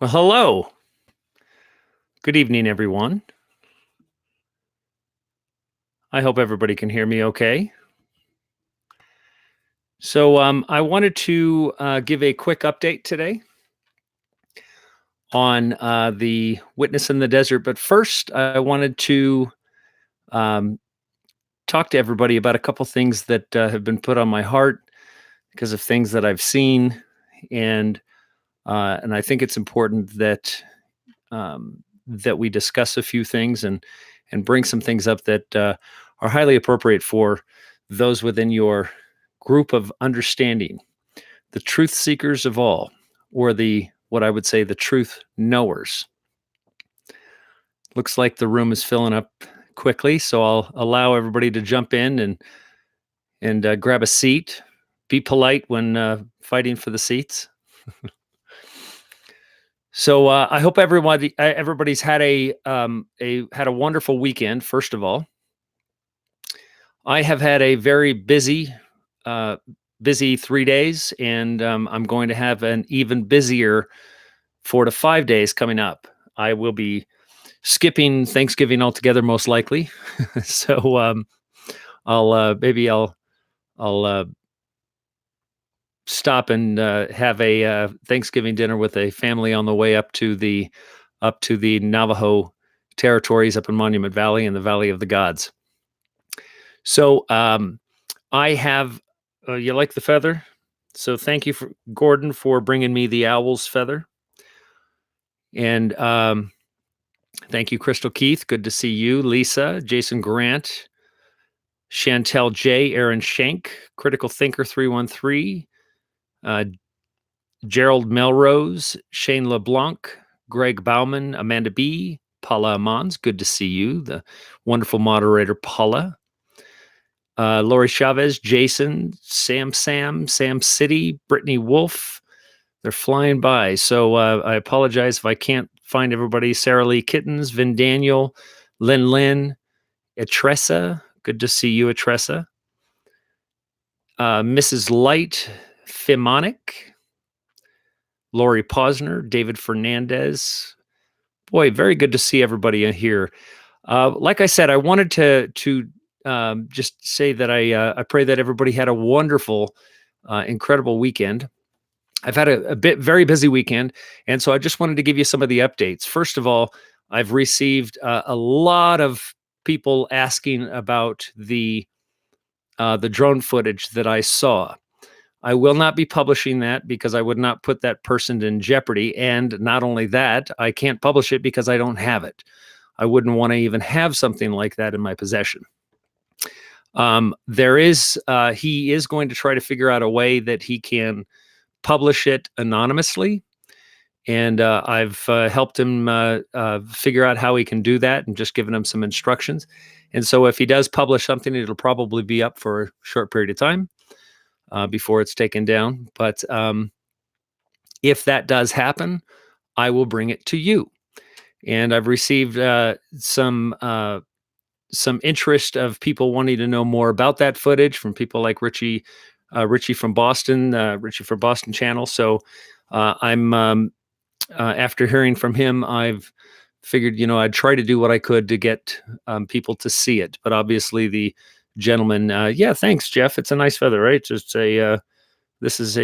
Well, hello. Good evening, everyone. I hope everybody can hear me okay. I wanted to give a quick update today on the Witness in the Desert. But first, I wanted to um, talk to everybody about a couple things that have been put on my heart because of things that I've seen, and and I think it's important that we discuss a few things and bring some things up that are highly appropriate for those within your group of understanding, the truth seekers of all, or the what I would say the truth knowers. Looks like the room is filling up quickly, so I'll allow everybody to jump in and grab a seat. Be polite when fighting for the seats. I hope everybody's had a wonderful weekend. First of all, I have had a very uh, busy 3 days, and I'm going to have an even busier 4 to 5 days coming up. I will be skipping Thanksgiving altogether, most likely. so I'll stop and have a Thanksgiving dinner with a family on the way up to the Navajo territories up in Monument Valley and the Valley of the Gods. So I have you like the feather? So thank you for Gordon for bringing me the owl's feather. And thank you, Crystal Keith. Good to see you. Lisa, Jason Grant, Chantel J, Aaron Shank, Critical Thinker 313, uh, Gerald Melrose, Shane LeBlanc, Greg Bauman, Amanda B, Paula Amons. Good to see you. The wonderful moderator, Paula. Lori Chavez, Jason, Sam City, Brittany Wolf. They're flying by. So I apologize if I can't find everybody. Sarah Lee Kittens, Vin Daniel, Lynn, Etressa. Good to see you, Etressa. Mrs. Light, Phimonic, Lori Posner, David Fernandez. Boy, very good to see everybody in here. Like I said, I wanted to just say that I pray that everybody had a wonderful, incredible weekend. I've had a very busy weekend, and so I just wanted to give you some of the updates. First of all, I've received a lot of people asking about the drone footage that I saw. I will not be publishing that because I would not put that person in jeopardy. And not only that, I can't publish it because I don't have it. I wouldn't want to even have something like that in my possession. He is going to try to figure out a way that he can publish it anonymously. And I've helped him figure out how he can do that and just given him some instructions. And so if he does publish something, it'll probably be up for a short period of time before it's taken down. But if that does happen, I will bring it to you. And I've received some interest of people wanting to know more about that footage from people like Richie from Boston, Richie from Boston Channel. So I'm after hearing from him, I've figured, I'd try to do what I could to get people to see it. But obviously, the gentleman, yeah, thanks, Jeff. It's a nice feather, right? Just this is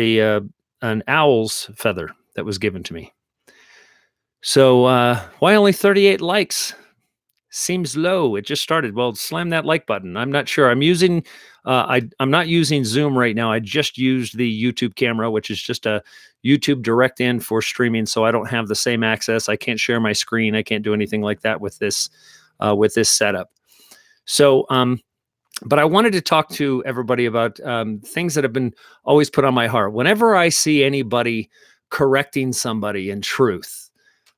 an owl's feather that was given to me. So why only 38 likes? Seems low. It just started. Well, slam that like button. I'm not sure. I'm not using Zoom right now. I just used the YouTube camera, which is just a YouTube direct in for streaming. So I don't have the same access. I can't share my screen. I can't do anything like that with this setup. So, but I wanted to talk to everybody about things that have been always put on my heart. Whenever I see anybody correcting somebody in truth,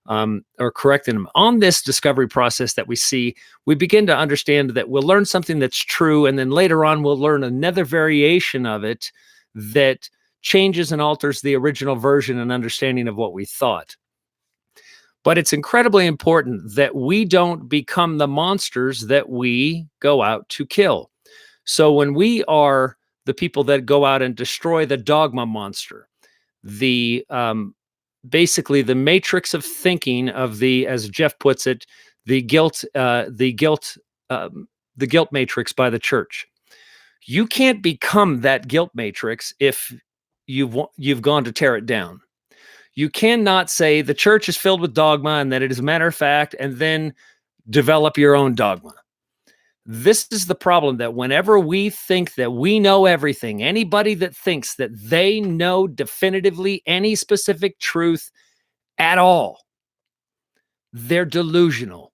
or correcting them on this discovery process that we see, we begin to understand that we'll learn something that's true, and then later on we'll learn another variation of it that changes and alters the original version and understanding of what we thought. But it's incredibly important that we don't become the monsters that we go out to kill. So when we are the people that go out and destroy the dogma monster, the basically the matrix of thinking of the, as Jeff puts it, the guilt, the guilt matrix by the church. You can't become that guilt matrix if you've gone to tear it down. You cannot say the church is filled with dogma and that it is a matter of fact, and then develop your own dogma. This is the problem, that whenever we think that we know everything, anybody that thinks that they know definitively any specific truth at all, they're delusional.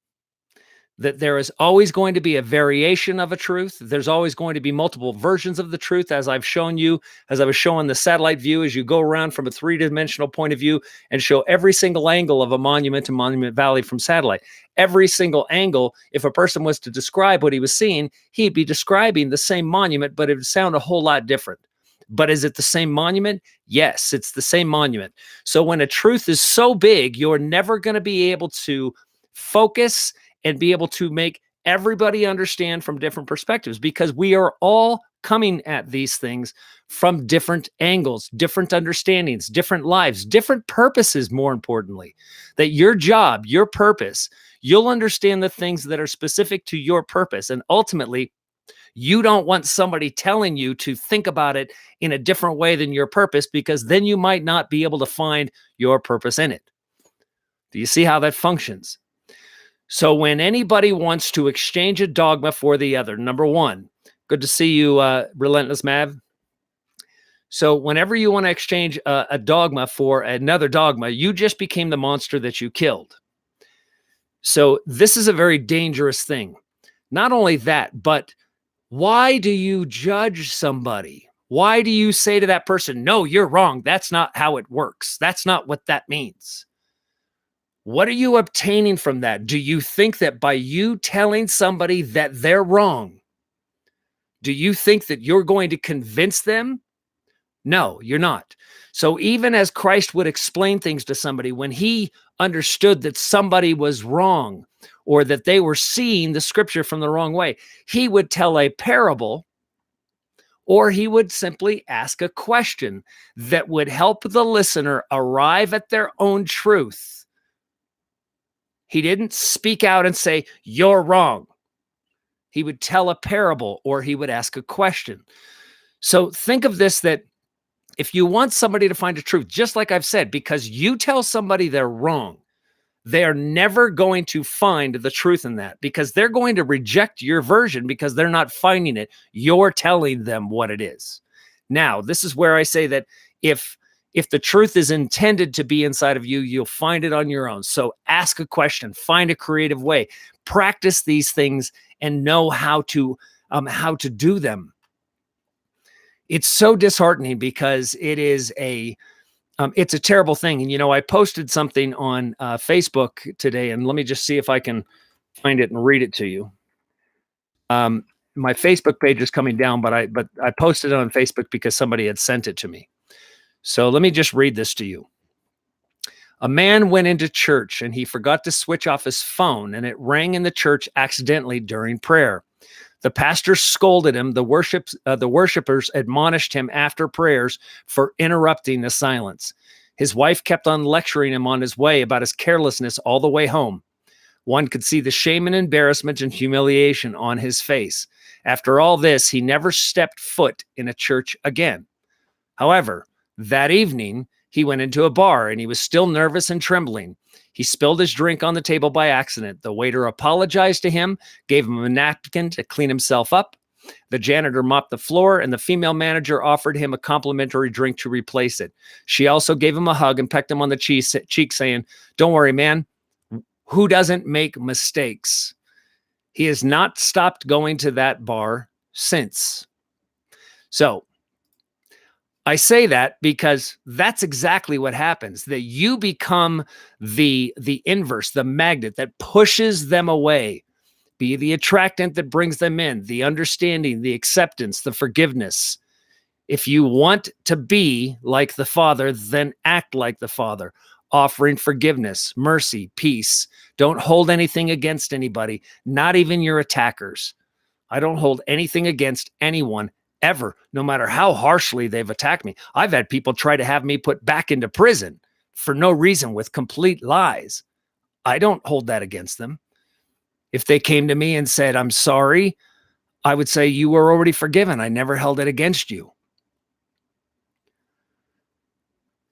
That there is always going to be a variation of a truth. There's always going to be multiple versions of the truth, as I've shown you, as I was showing the satellite view, as you go around from a three-dimensional point of view and show every single angle of a monument to Monument Valley from satellite. Every single angle, if a person was to describe what he was seeing, he'd be describing the same monument, but it would sound a whole lot different. But is it the same monument? Yes, it's the same monument. So when a truth is so big, you're never going to be able to focus and be able to make everybody understand from different perspectives, because we are all coming at these things from different angles, different understandings, different lives, different purposes, more importantly. That your job, your purpose, you'll understand the things that are specific to your purpose. And ultimately, you don't want somebody telling you to think about it in a different way than your purpose, because then you might not be able to find your purpose in it. Do you see how that functions? So when anybody wants to exchange a dogma for the other, number one, good to see you, Relentless Mav. So whenever you want to exchange a dogma for another dogma, you just became the monster that you killed. So this is a very dangerous thing. Not only that, but why do you judge somebody? Why do you say to that person, no, you're wrong. That's not how it works. That's not what that means. What are you obtaining from that? Do you think that by you telling somebody that they're wrong, do you think that you're going to convince them? No, you're not. So even as Christ would explain things to somebody, when he understood that somebody was wrong or that they were seeing the scripture from the wrong way, he would tell a parable, or he would simply ask a question that would help the listener arrive at their own truth. He didn't speak out and say, you're wrong. He would tell a parable, or he would ask a question. So think of this, that if you want somebody to find a truth, just like I've said, because you tell somebody they're wrong, they are never going to find the truth in that, because they're going to reject your version because they're not finding it. You're telling them what it is. Now, this is where I say that if the truth is intended to be inside of you, you'll find it on your own. So ask a question, find a creative way, practice these things, and know how to do them. It's so disheartening because it's a terrible thing. And, I posted something on Facebook today, and let me just see if I can find it and read it to you. My Facebook page is coming down, but I posted it on Facebook because somebody had sent it to me. So let me just read this to you. A man went into church and he forgot to switch off his phone, and it rang in the church accidentally during prayer. The pastor scolded him. The worshipers admonished him after prayers for interrupting the silence. His wife kept on lecturing him on his way about his carelessness all the way home. One could see the shame and embarrassment and humiliation on his face. After all this, he never stepped foot in a church again. However, that evening, he went into a bar and he was still nervous and trembling. He spilled his drink on the table by accident. The waiter apologized to him, gave him a napkin to clean himself up. The janitor mopped the floor, and the female manager offered him a complimentary drink to replace it. She also gave him a hug and pecked him on the cheek, saying, "Don't worry, man. Who doesn't make mistakes?" He has not stopped going to that bar since. So, I say that because that's exactly what happens, that you become the inverse, the magnet that pushes them away. Be the attractant that brings them in, the understanding, the acceptance, the forgiveness. If you want to be like the Father, then act like the Father, offering forgiveness, mercy, peace. Don't hold anything against anybody, not even your attackers. I don't hold anything against anyone ever, no matter how harshly they've attacked me. I've had people try to have me put back into prison for no reason with complete lies, I don't hold that against them. If they came to me and said, I'm sorry, I would say, you were already forgiven. I never held it against you.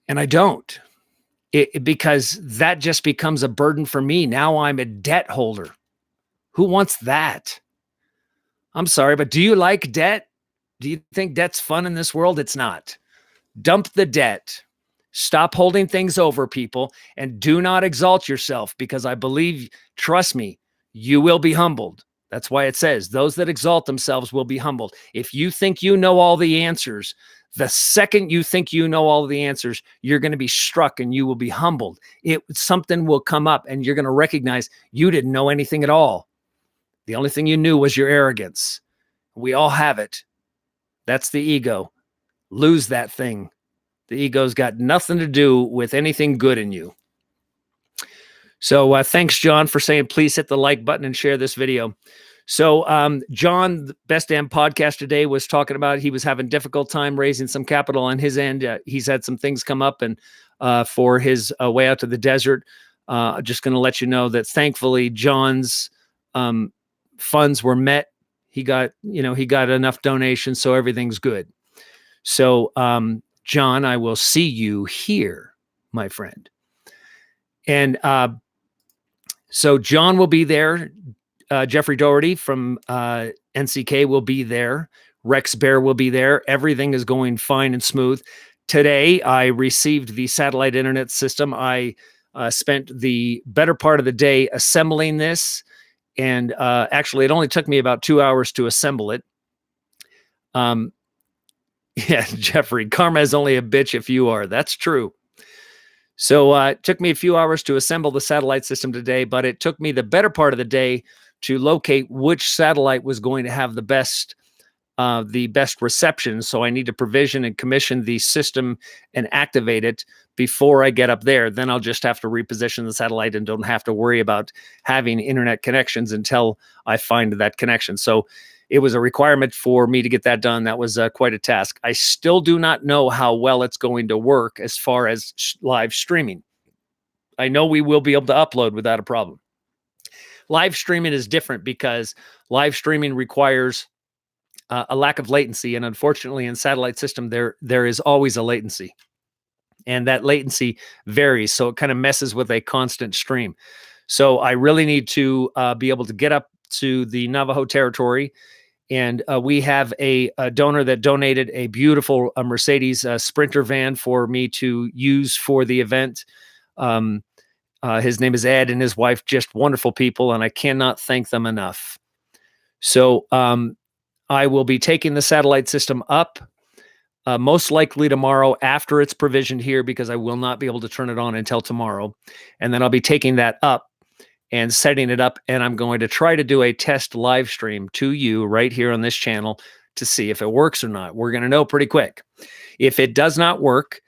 And I don't, because that just becomes a burden for me. Now I'm a debt holder. Who wants that? I'm sorry, but do you like debt? Do you think debt's fun in this world? It's not. Dump the debt. Stop holding things over, people, and do not exalt yourself, because I believe, trust me, you will be humbled. That's why it says those that exalt themselves will be humbled. If you think you know all the answers, the second you think you know all the answers, you're going to be struck and you will be humbled. Something will come up and you're going to recognize you didn't know anything at all. The only thing you knew was your arrogance. We all have it. That's the ego. Lose that thing. The ego's got nothing to do with anything good in you. So thanks, John, for saying, please hit the like button and share this video. So John, the Best Damn Podcast today, was talking about he was having difficult time raising some capital on his end. He's had some things come up, and for his way out to the desert, just going to let you know that thankfully John's funds were met. He got enough donations, so everything's good. So John, I will see you here, my friend. And so John will be there. Jeffrey Doherty from NCK will be there. Rex Bear will be there. Everything is going fine and smooth. Today, I received the satellite internet system. I spent the better part of the day assembling this. And actually, it only took me about 2 hours to assemble it. Yeah, Jeffrey, karma is only a bitch if you are. That's true. So it took me a few hours to assemble the satellite system today, but it took me the better part of the day to locate which satellite was going to have the best reception. So I need to provision and commission the system and activate it before I get up there. Then I'll just have to reposition the satellite and don't have to worry about having internet connections until I find that connection. So it was a requirement for me to get that done. That was quite a task. I still do not know how well it's going to work as far as live streaming. I know we will be able to upload without a problem. Live streaming is different because live streaming requires a lack of latency. And unfortunately, in satellite system, there is always a latency. And that latency varies. So it kind of messes with a constant stream. So I really need to be able to get up to the Navajo territory. And we have a donor that donated a beautiful Mercedes Sprinter van for me to use for the event. His name is Ed, and his wife, just wonderful people, and I cannot thank them enough. So I will be taking the satellite system up most likely tomorrow after it's provisioned here, because I will not be able to turn it on until tomorrow. And then I'll be taking that up and setting it up, and I'm going to try to do a test live stream to you right here on this channel to see if it works or not. We're going to know pretty quick. If it does not work,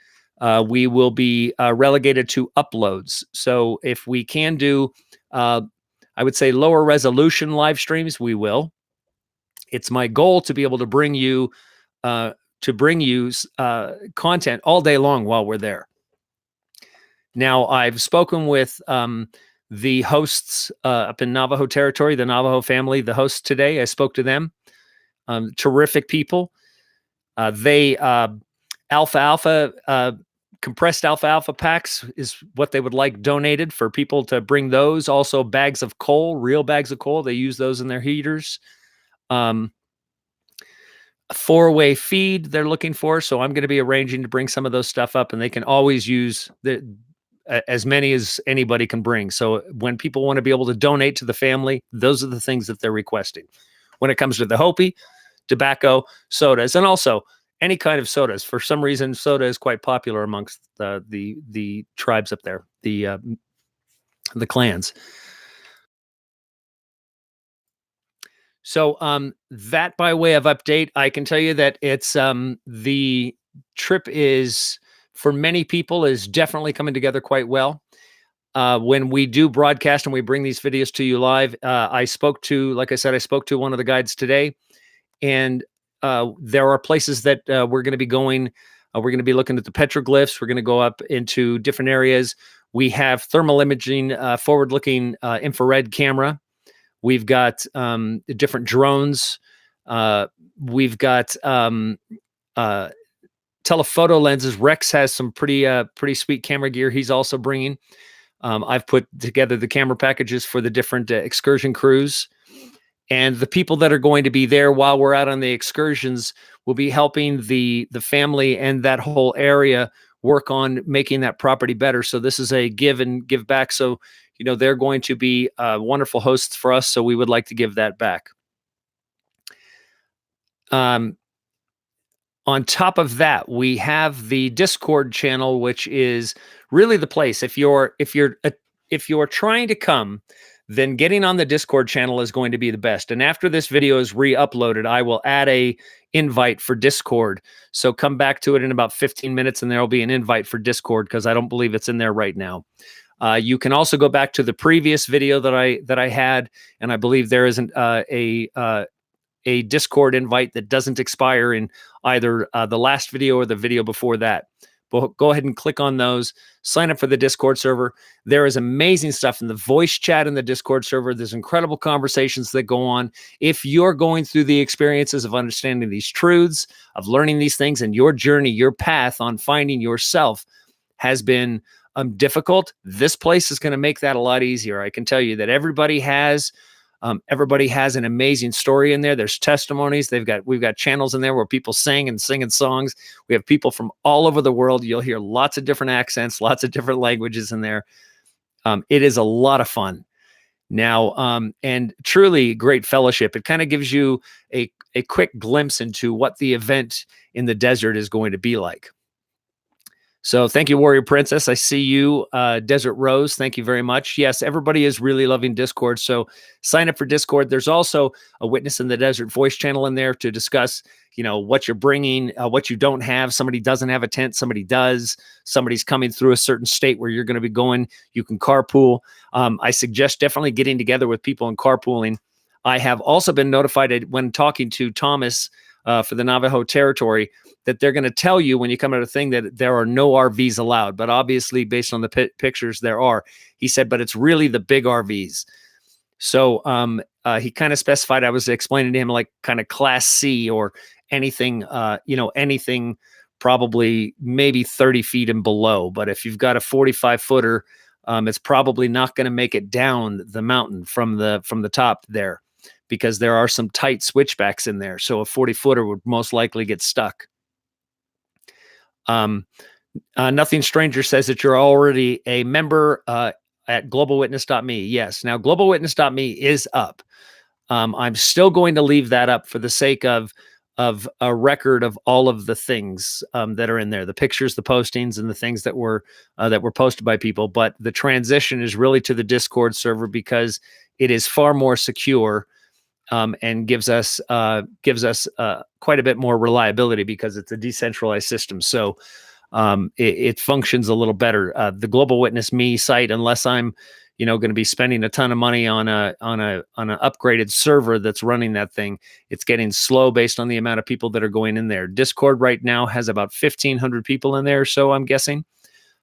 we will be relegated to uploads. So if we can do, I would say, lower resolution live streams, we will. It's my goal to be able to bring you content all day long while we're there. Now, I've spoken with the hosts up in Navajo territory, the Navajo family, the hosts today. I spoke to them. Terrific people. They compressed alfalfa packs is what they would like donated for people to bring those. Also bags of coal, real bags of coal. They use those in their heaters. A 4-way feed they're looking for. So I'm going to be arranging to bring some of those stuff up, and they can always use as many as anybody can bring. So when people want to be able to donate to the family, those are the things that they're requesting. When it comes to the Hopi, tobacco, sodas, and also any kind of sodas. For some reason, soda is quite popular amongst the tribes up there, the clans. So that, by way of update, I can tell you that it's the trip is, for many people, is definitely coming together quite well. When we do broadcast and we bring these videos to you live, I spoke to one of the guides today, and there are places that we're going to be going. We're going to be looking at the petroglyphs. We're going to go up into different areas. We have thermal imaging, forward-looking infrared camera. We've got different drones. We've got telephoto lenses. Rex has some pretty sweet camera gear he's also bringing. I've put together the camera packages for the different excursion crews. And the people that are going to be there while we're out on the excursions will be helping the family and that whole area work on making that property better. So this is a give and give back. So, they're going to be wonderful hosts for us. So we would like to give that back. On top of that, we have the Discord channel, which is really the place. If you're trying to come, then getting on the Discord channel is going to be the best. And after this video is re-uploaded, I will add a invite for Discord. So come back to it in about 15 minutes and there'll be an invite for Discord because I don't believe it's in there right now. You can also go back to the previous video that I had, and I believe there isn't a Discord invite that doesn't expire in either the last video or the video before that. But go ahead and click on those, sign up for the Discord server. There is amazing stuff in the voice chat in the Discord server. There's incredible conversations that go on. If you're going through the experiences of understanding these truths, of learning these things, and your journey, your path on finding yourself has been difficult, this place is going to make that a lot easier. I can tell you that everybody has an amazing story in there. There's testimonies. We've got channels in there where people sing and singing songs. We have people from all over the world. You'll hear lots of different accents, lots of different languages in there. It is a lot of fun. Now, and truly great fellowship. It kind of gives you a quick glimpse into what the event in the desert is going to be like. So thank you, Warrior Princess. I see you, Desert Rose. Thank you very much. Yes, everybody is really loving Discord. So sign up for Discord. There's also a Witness in the Desert voice channel in there to discuss, what you're bringing, what you don't have. Somebody doesn't have a tent. Somebody does. Somebody's coming through a certain state where you're going to be going. You can carpool. I suggest definitely getting together with people and carpooling. I have also been notified when talking to Thomas for the Navajo territory that they're going to tell you when you come out of the thing that there are no RVs allowed. But obviously, based on the pictures, there are. He said, but it's really the big RVs. So he kind of specified, I was explaining to him like kind of class C or anything, anything probably maybe 30 feet and below. But if you've got a 45 footer, it's probably not going to make it down the mountain from the top there, because there are some tight switchbacks in there. So a 40 footer would most likely get stuck. Nothing Stranger says that you're already a member at globalwitness.me. Yes. Now globalwitness.me is up. I'm still going to leave that up for the sake of a record of all of the things that are in there, the pictures, the postings, and the things that were posted by people. But the transition is really to the Discord server because it is far more secure. And gives us quite a bit more reliability because it's a decentralized system. So it functions a little better. The Global Witness Me site, unless I'm going to be spending a ton of money on an upgraded server that's running that thing, it's getting slow based on the amount of people that are going in there. Discord right now has about 1,500 people in there, so I'm guessing,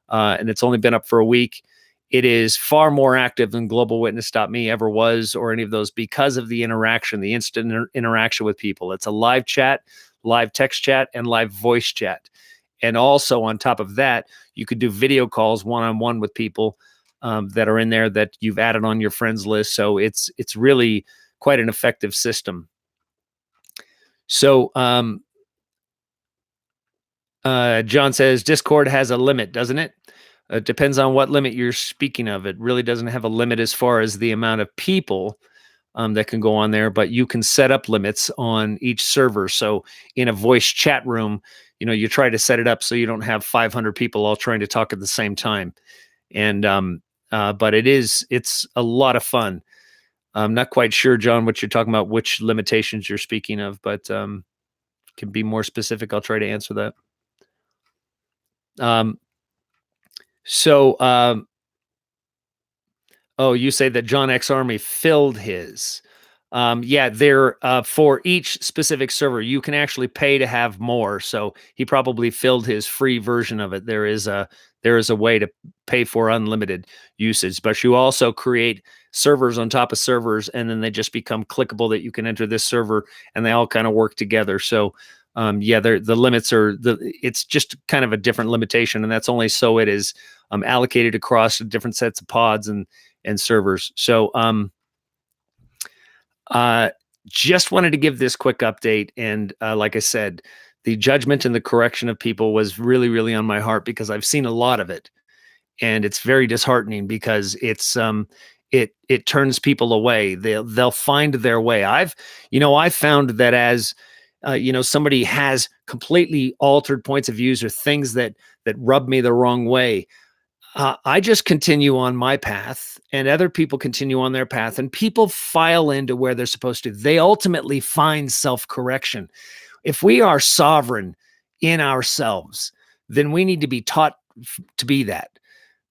and it's only been up for a week. It is far more active than globalwitness.me ever was, or any of those, because of the interaction, the instant interaction with people. It's a live chat, live text chat, and live voice chat. And also on top of that, you could do video calls one-on-one with people that are in there that you've added on your friends list. So it's really quite an effective system. So John says Discord has a limit, doesn't it? It depends on what limit you're speaking of. It really doesn't have a limit as far as the amount of people that can go on there, but you can set up limits on each server. So in a voice chat room, you try to set it up so you don't have 500 people all trying to talk at the same time. And but it's a lot of fun. I'm not quite sure, John, what you're talking about, which limitations you're speaking of, but can be more specific. I'll try to answer that. Oh, you say that John X Army filled his. Yeah, they're for each specific server. You can actually pay to have more. So he probably filled his free version of it. There is a way to pay for unlimited usage, but you also create servers on top of servers, and then they just become clickable that you can enter this server, and they all kind of work together. So yeah, the limits are it's just kind of a different limitation, and that's only so it is allocated across different sets of pods and servers. So uh, just wanted to give this quick update. And like I said, the judgment and the correction of people was really, really on my heart because I've seen a lot of it, and it's very disheartening because it turns people away. They'll find their way. I found that as somebody has completely altered points of views or things that rub me the wrong way. I just continue on my path, and other people continue on their path, and people file into where they're supposed to. They ultimately find self correction. If we are sovereign in ourselves, then we need to be taught to be that.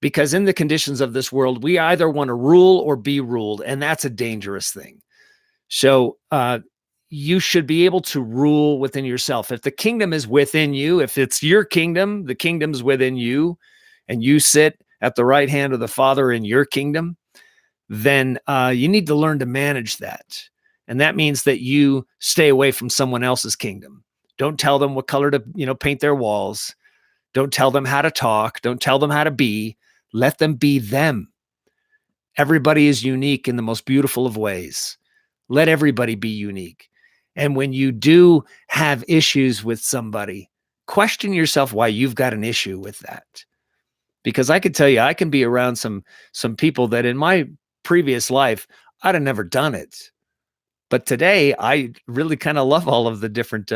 Because in the conditions of this world, we either want to rule or be ruled, and that's a dangerous thing. So, you should be able to rule within yourself. If the kingdom is within you, if it's your kingdom, the kingdom's within you, and you sit at the right hand of the Father in your kingdom, then you need to learn to manage that. And that means that you stay away from someone else's kingdom. Don't tell them what color to, paint their walls. Don't tell them how to talk. Don't tell them how to be. Let them be them. Everybody is unique in the most beautiful of ways. Let everybody be unique. And when you do have issues with somebody, question yourself why you've got an issue with that. Because I could tell you, I can be around some people that in my previous life, I'd have never done it. But today, I really kind of love all of the different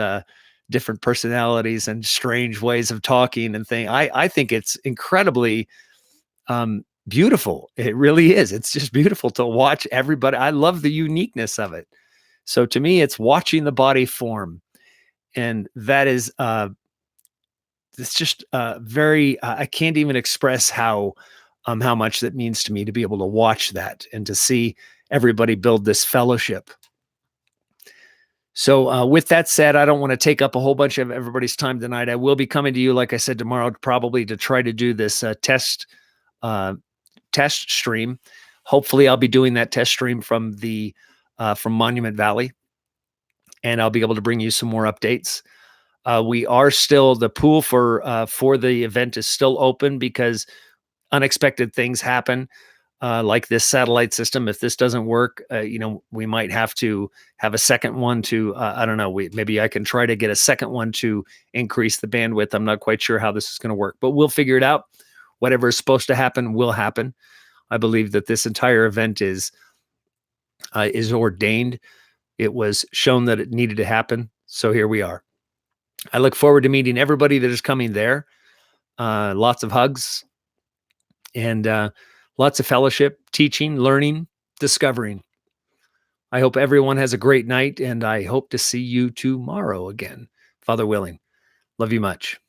personalities and strange ways of talking and thing. I think it's incredibly beautiful. It really is. It's just beautiful to watch everybody. I love the uniqueness of it. So to me, it's watching the body form, and that is it's just very. I can't even express how much that means to me to be able to watch that and to see everybody build this fellowship. So, with that said, I don't want to take up a whole bunch of everybody's time tonight. I will be coming to you, like I said, tomorrow, probably to try to do this uh, test stream. Hopefully, I'll be doing that test stream from from Monument Valley, and I'll be able to bring you some more updates. We are still the pool for the event is still open because unexpected things happen. Like this satellite system, if this doesn't work, we might have to have a second one to, I don't know, maybe I can try to get a second one to increase the bandwidth. I'm not quite sure how this is going to work, but we'll figure it out. Whatever is supposed to happen will happen. I believe that this entire event is ordained. It was shown that it needed to happen. So here we are. I look forward to meeting everybody that is coming there. Lots of hugs and lots of fellowship, teaching, learning, discovering. I hope everyone has a great night, and I hope to see you tomorrow again, Father willing. Love you much.